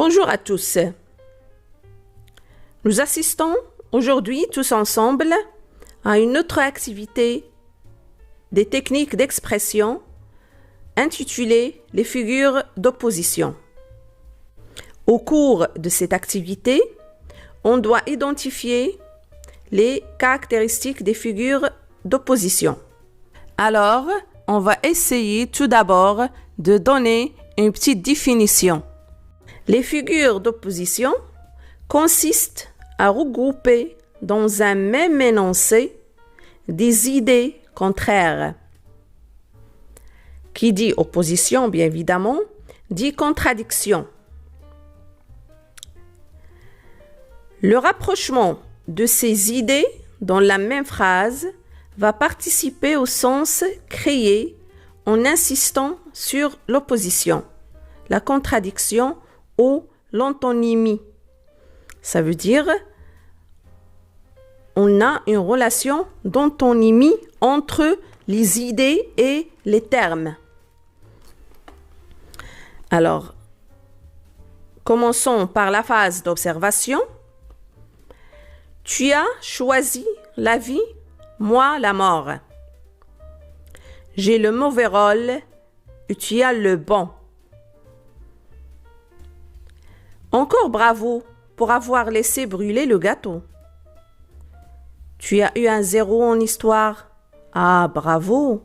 Bonjour à tous. Nous assistons aujourd'hui tous ensemble à une autre activité des techniques d'expression intitulée les figures d'opposition. Au cours de cette activité, on doit identifier les caractéristiques des figures d'opposition. Alors, on va essayer tout d'abord de donner une petite définition. Les figures d'opposition consistent à regrouper dans un même énoncé des idées contraires. Qui dit opposition, bien évidemment, dit contradiction. Le rapprochement de ces idées dans la même phrase va participer au sens créé en insistant sur l'opposition, la contradiction ou l'antonymie. Ça veut dire on a une relation d'antonymie entre les idées et les termes. Alors, commençons par la phase d'observation. Tu as choisi la vie, moi la mort. J'ai le mauvais rôle et tu as le bon. Encore bravo pour avoir laissé brûler le gâteau. Tu as eu un 0 en histoire. Ah, bravo!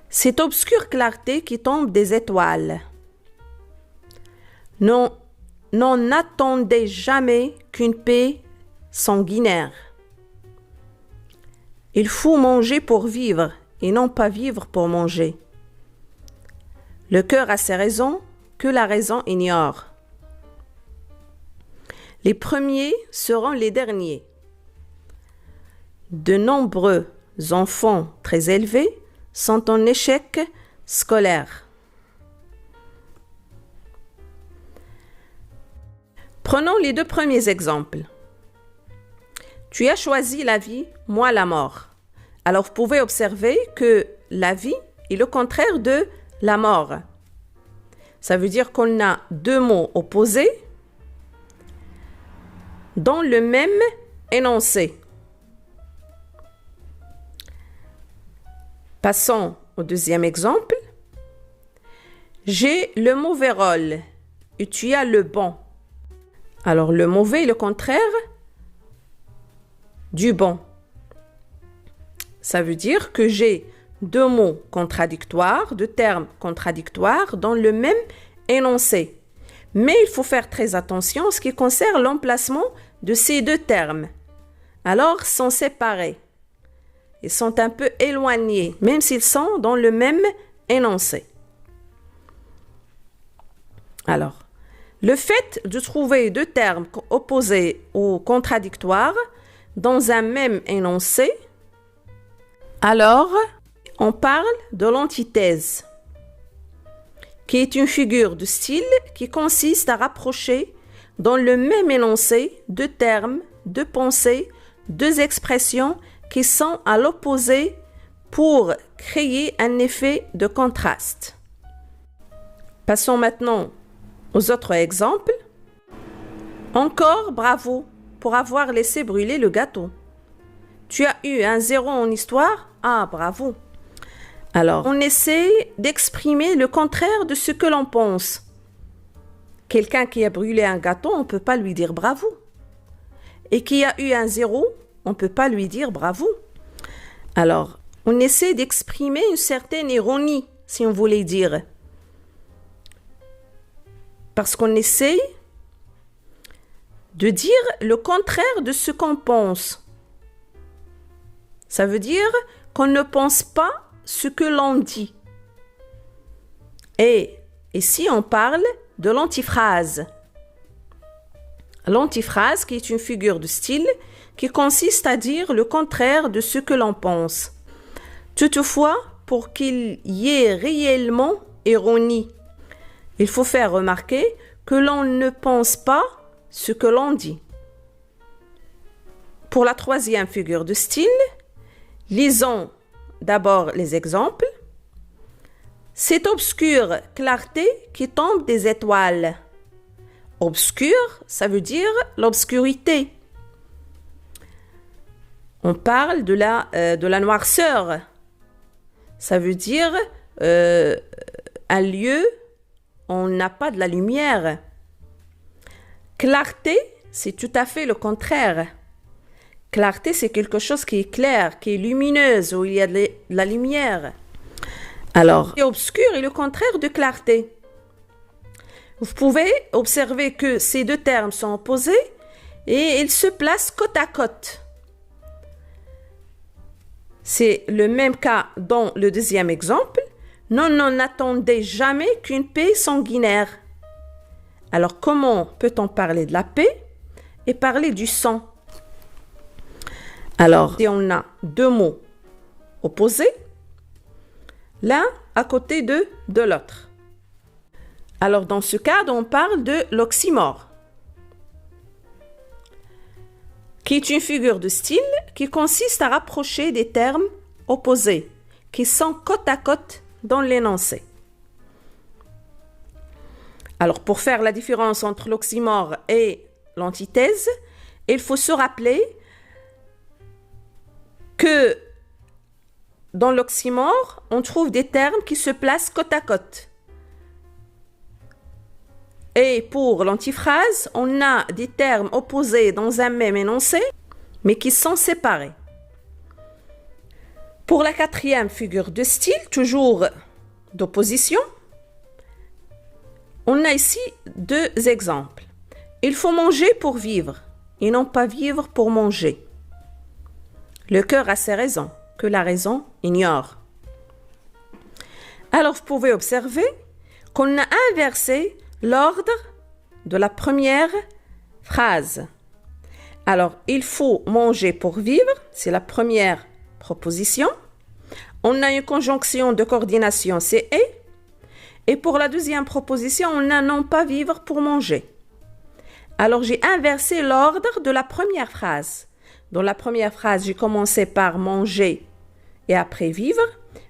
Cette obscure clarté qui tombe des étoiles. Non, n'attendez jamais qu'une paix sanguinaire. Il faut manger pour vivre et non pas vivre pour manger. Le cœur a ses raisons que la raison ignore. Les premiers seront les derniers. De nombreux enfants très élevés sont en échec scolaire. Prenons les deux premiers exemples. Tu as choisi la vie, moi la mort. Alors vous pouvez observer que la vie est le contraire de la mort. Ça veut dire qu'on a deux mots opposés dans le même énoncé. Passons au deuxième exemple. J'ai le mauvais rôle et tu as le bon. Alors le mauvais est le contraire du bon. Ça veut dire que j'ai deux mots contradictoires, deux termes contradictoires dans le même énoncé. Mais il faut faire très attention en ce qui concerne l'emplacement de ces deux termes. Alors, ils sont séparés. Ils sont un peu éloignés, même s'ils sont dans le même énoncé. Alors, le fait de trouver deux termes opposés ou contradictoires dans un même énoncé, alors, on parle de l'antithèse, qui est une figure de style qui consiste à rapprocher dans le même énoncé deux termes, deux pensées, deux expressions qui sont à l'opposé pour créer un effet de contraste. Passons maintenant aux autres exemples. Encore bravo pour avoir laissé brûler le gâteau. Tu as eu un 0 en histoire? Ah, bravo! Alors, on essaie d'exprimer le contraire de ce que l'on pense. Quelqu'un qui a brûlé un gâteau, on ne peut pas lui dire bravo. Et qui a eu un 0, on ne peut pas lui dire bravo. Alors, on essaie d'exprimer une certaine ironie, si on voulait dire. Parce qu'on essaie de dire le contraire de ce qu'on pense. Ça veut dire qu'on ne pense pas ce que l'on dit. Et ici, on parle de l'antiphrase. L'antiphrase qui est une figure de style qui consiste à dire le contraire de ce que l'on pense. Toutefois, pour qu'il y ait réellement ironie, il faut faire remarquer que l'on ne pense pas ce que l'on dit. Pour la troisième figure de style, lisons d'abord les exemples. C'est obscur, clarté qui tombe des étoiles. Obscur, ça veut dire l'obscurité. On parle de la noirceur. Ça veut dire un lieu où on n'a pas de la lumière. Clarté, c'est tout à fait le contraire. Clarté, c'est quelque chose qui est clair, qui est lumineuse, où il y a de la lumière. Alors, obscur est le contraire de clarté. Vous pouvez observer que ces deux termes sont opposés et ils se placent côte à côte. C'est le même cas dans le deuxième exemple. Non, n'attendez jamais qu'une paix sanguinaire. Alors, comment peut-on parler de la paix et parler du sang? Alors, si on a deux mots opposés, l'un à côté de l'autre. Alors, dans ce cadre, on parle de l'oxymore, qui est une figure de style qui consiste à rapprocher des termes opposés, qui sont côte à côte dans l'énoncé. Alors, pour faire la différence entre l'oxymore et l'antithèse, il faut se rappeler que dans l'oxymore, on trouve des termes qui se placent côte à côte. Et pour l'antiphrase, on a des termes opposés dans un même énoncé, mais qui sont séparés. Pour la quatrième figure de style, toujours d'opposition, on a ici deux exemples. Il faut manger pour vivre, et non pas vivre pour manger. Le cœur a ses raisons, que la raison ignore. Alors, vous pouvez observer qu'on a inversé l'ordre de la première phrase. Alors, il faut manger pour vivre, c'est la première proposition. On a une conjonction de coordination, c'est et pour la deuxième proposition, on a non pas vivre pour manger. Alors, j'ai inversé l'ordre de la première phrase. Dans la première phrase, j'ai commencé par manger et après vivre.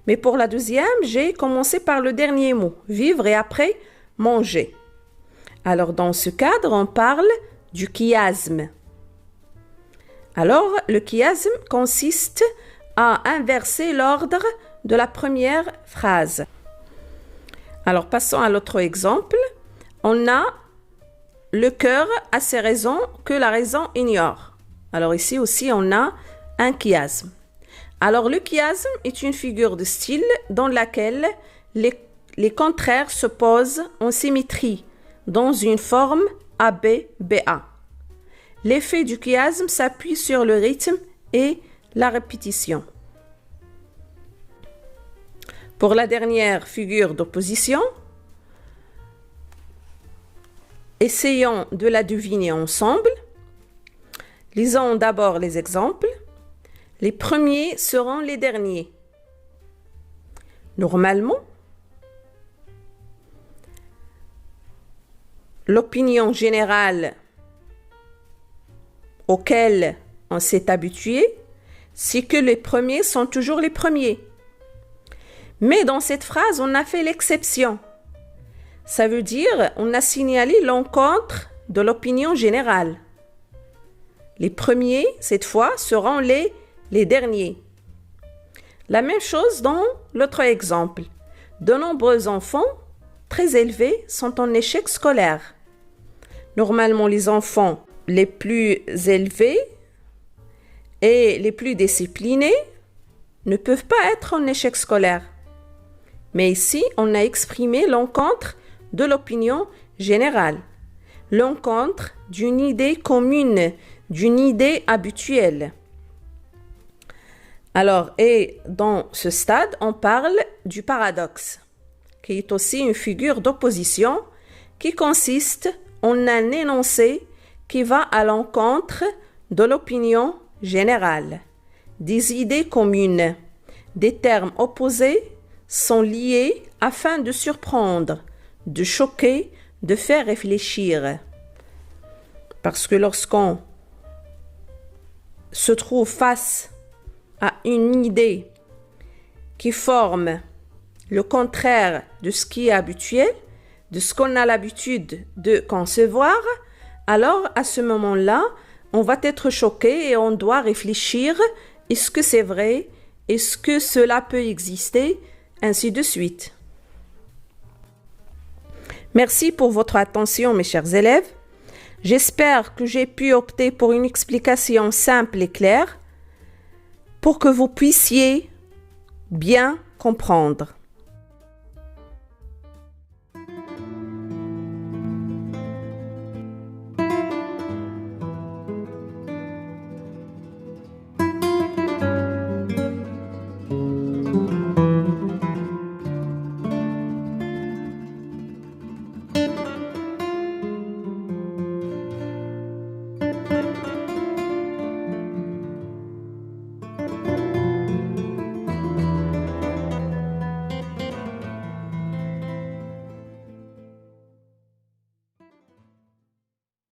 Mais pour la deuxième, j'ai commencé par le dernier mot, vivre et après manger. Alors, dans ce cadre, on parle du chiasme. Alors, le chiasme consiste à inverser l'ordre de la première phrase. Alors, passons à l'autre exemple. On a le cœur a ses raisons que la raison ignore. Alors ici aussi, on a un chiasme. Alors, le chiasme est une figure de style dans laquelle les contraires se posent en symétrie dans une forme ABBA. L'effet du chiasme s'appuie sur le rythme et la répétition. Pour la dernière figure d'opposition, essayons de la deviner ensemble. Lisons d'abord les exemples. Les premiers seront les derniers. Normalement, l'opinion générale auquel on s'est habitué, c'est que les premiers sont toujours les premiers. Mais dans cette phrase, on a fait l'exception. Ça veut dire on a signalé l'encontre de l'opinion générale. Les premiers, cette fois, seront les derniers. La même chose dans l'autre exemple. De nombreux enfants très élevés sont en échec scolaire. Normalement, les enfants les plus élevés et les plus disciplinés ne peuvent pas être en échec scolaire. Mais ici, on a exprimé l'encontre de l'opinion générale, l'encontre d'une idée commune, d'une idée habituelle. Alors, et dans ce stade, on parle du paradoxe, qui est aussi une figure d'opposition qui consiste en un énoncé qui va à l'encontre de l'opinion générale. Des idées communes, des termes opposés sont liés afin de surprendre, de choquer, de faire réfléchir. Parce que lorsqu'on se trouve face à une idée qui forme le contraire de ce qui est habituel, de ce qu'on a l'habitude de concevoir, alors à ce moment-là, on va être choqué et on doit réfléchir, est-ce que c'est vrai? Est-ce que cela peut exister? Ainsi de suite. Merci pour votre attention, mes chers élèves. J'espère que j'ai pu opter pour une explication simple et claire pour que vous puissiez bien comprendre.